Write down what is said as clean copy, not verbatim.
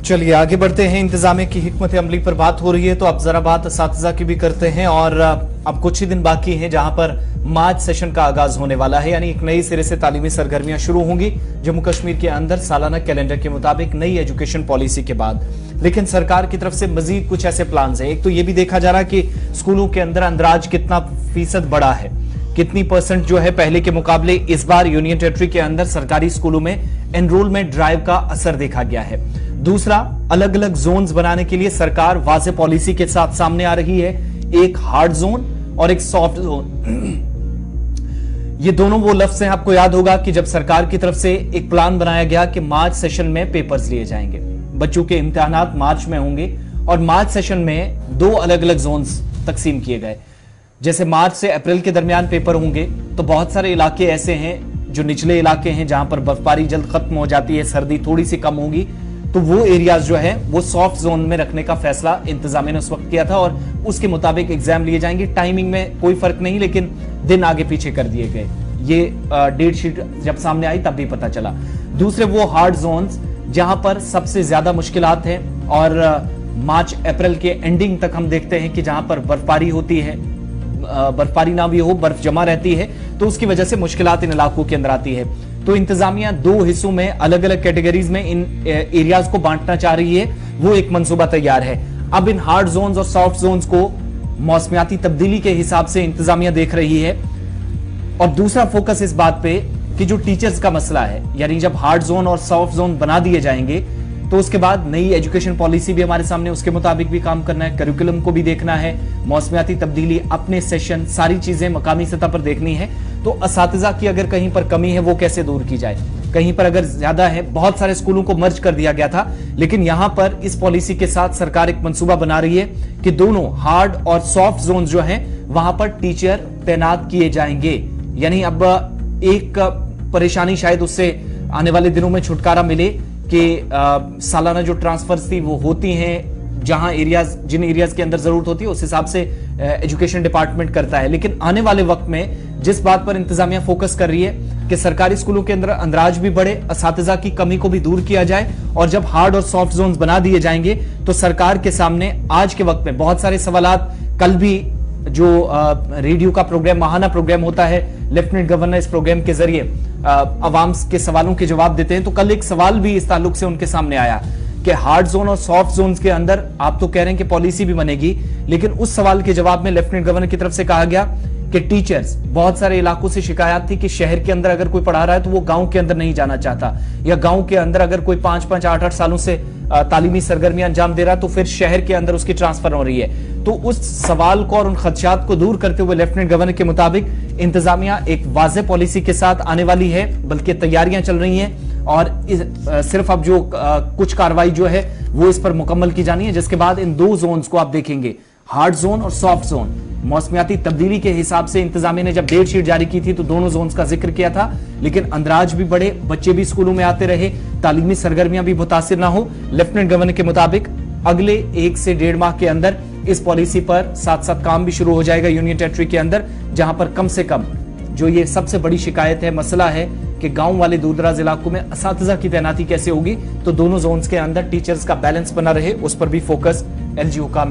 चलिए आगे बढ़ते हैं। इंतजामिया की हिकमत अमली पर बात हो रही है तो अब जरा बात असातिज़ा की भी करते हैं। और अब कुछ ही दिन बाकी हैं जहां पर मार्च सेशन का आगाज होने वाला है, यानी एक नई सिरे से तालीमी सरगर्मियां शुरू होंगी जम्मू कश्मीर के अंदर सालाना कैलेंडर के मुताबिक नई एजुकेशन पॉलिसी के बाद। लेकिन सरकार की तरफ से मजीद कुछ ऐसे प्लान हैं। एक तो ये भी देखा जा रहा है कि स्कूलों के अंदर अंदराज कितना फीसद बढ़ा है, कितनी परसेंट जो है पहले के मुकाबले इस बार यूनियन टेरिटरी के अंदर सरकारी स्कूलों में एनरोलमेंट ड्राइव का असर देखा गया है। दूसरा, अलग अलग जोन्स बनाने के लिए सरकार वाज़ेह पॉलिसी के साथ सामने आ रही है, एक हार्ड जोन और एक सॉफ्ट जोन। ये दोनों वो लफ्ज हैं, आपको याद होगा कि जब सरकार की तरफ से एक प्लान बनाया गया कि मार्च सेशन में पेपर्स लिए जाएंगे, बच्चों के इम्तिहानात मार्च में होंगे और मार्च सेशन में दो अलग अलग जोन्स तकसीम किए गए। जैसे मार्च से अप्रैल के दरमियान पेपर होंगे तो बहुत सारे इलाके ऐसे हैं जो निचले इलाके हैं जहां पर बर्फबारी जल्द खत्म हो जाती है, सर्दी थोड़ी सी कम होगी, तो वो एरियाज जो है वो सॉफ्ट जोन में रखने का फैसला इंतजामिया ने उस वक्त किया था और उसके मुताबिक एग्जाम लिए जाएंगे। टाइमिंग में कोई फर्क नहीं, लेकिन दिन आगे पीछे कर दिए गए। ये डेट शीट जब सामने आई तब भी पता चला। दूसरे वो हार्ड जोन्स जहां पर सबसे ज्यादा मुश्किलात हैं और मार्च अप्रैल के एंडिंग तक हम देखते हैं कि जहां पर बर्फबारी होती है, बर्फबारी ना भी हो, बर्फ जमा रहती है, तो उसकी वजह से मुश्किलात इन इलाकों के अंदर आती है। तो इंतजामिया दो हिस्सों में अलग अलग कैटेगरीज में इन एरियाज को बांटना चाह रही है, वो एक मंसूबा तैयार है। अब इन हार्ड जोन्स और सॉफ्ट जोन्स को मौसमियाती तब्दीली के हिसाब से इंतजामिया देख रही है। और दूसरा फोकस इस बात पे कि जो टीचर्स का मसला है, यानी जब हार्ड जोन और सॉफ्ट जोन बना दिए जाएंगे तो उसके बाद नई एजुकेशन पॉलिसी भी हमारे सामने, उसके मुताबिक भी काम करना है, करिकुलम को भी देखना है, मौसमियाती तब्दीली, अपने सेशन, सारी चीजें मकामी सतह पर देखनी है। तो असातिज़ा की अगर कहीं पर कमी है वो कैसे दूर की जाए, कहीं पर अगर ज्यादा है, बहुत सारे स्कूलों को मर्ज कर दिया गया था, लेकिन यहां पर इस पॉलिसी के साथ सरकार एक मंसूबा बना रही है कि दोनों हार्ड और सॉफ्ट जोन जो हैं वहां पर टीचर तैनात किए जाएंगे। यानी अब एक परेशानी शायद उससे आने वाले दिनों में छुटकारा मिले कि सालाना जो ट्रांसफर्स थी वो होती हैं जहां एरियाज, जिन एरियाज के अंदर जरूरत होती है उस हिसाब से एजुकेशन डिपार्टमेंट करता है। लेकिन आने वाले वक्त में जिस बात पर इंतजामिया फोकस कर रही है कि सरकारी स्कूलों के अंदर अंदराज भी बढ़े, असातिज़ा की कमी को भी दूर किया जाए, और जब हार्ड और सॉफ्ट जोन्स बना दिए जाएंगे तो सरकार के सामने आज के वक्त में बहुत सारे सवालात, कल भी जो रेडियो का प्रोग्राम, माहाना प्रोग्राम होता है, लेफ्टिनेंट गवर्नर इस प्रोग्राम के जरिए अवाम के सवालों के जवाब देते हैं, तो कल एक सवाल भी इस ताल्लुक से उनके सामने आया कि हार्ड जोन और सॉफ्ट जोन्स के अंदर आप तो कह रहे हैं कि पॉलिसी भी बनेगी, लेकिन उस सवाल के जवाब में लेफ्टिनेंट गवर्नर की तरफ से कहा गया कि टीचर्स, बहुत सारे इलाकों से शिकायत थी कि शहर के अंदर अगर कोई पढ़ा रहा है तो वो गांव के अंदर नहीं जाना चाहता, या गांव के अंदर अगर कोई 5-5, 8-8 सालों से तालीमी सरगर्मियां अंजाम दे रहा है तो फिर शहर के अंदर उसकी ट्रांसफर हो रही है। तो उस सवाल को और उन खदशात को दूर करते हुए लेफ्टिनेंट गवर्नर के मुताबिक इंतजामिया एक वाज़ेह पॉलिसी के साथ आने वाली है, बल्कि तैयारियां चल रही हैं और सिर्फ अब जो कुछ कार्रवाई जो है वो इस पर मुकम्मल की जानी है, जिसके बाद इन दो जोन्स को आप देखेंगे, हार्ड जोन और सॉफ्ट जोन। मौसमियाती तब्दीली के हिसाब से इंतजामिया ने जब डेट शीट जारी की थी तो दोनों जोन्स का जिक्र किया था, लेकिन अंदराज भी बढ़े, बच्चे भी स्कूलों में आते रहे, तालीमी सरगर्मियां भी मुतासिर ना हो। लेफ्टिनेंट गवर्नर के मुताबिक अगले 1 से 1.5 माह के अंदर इस पॉलिसी पर साथ साथ काम भी शुरू हो जाएगा यूनियन टेरिटरी के अंदर, जहां पर कम से कम जो ये सबसे बड़ी शिकायत है, मसला है कि गांव वाले दूर दराज इलाकों में असातिज़ा की तैनाती कैसे होगी, तो दोनों जोन्स के अंदर टीचर्स का बैलेंस बना रहे, उस पर भी फोकस एलजीओ का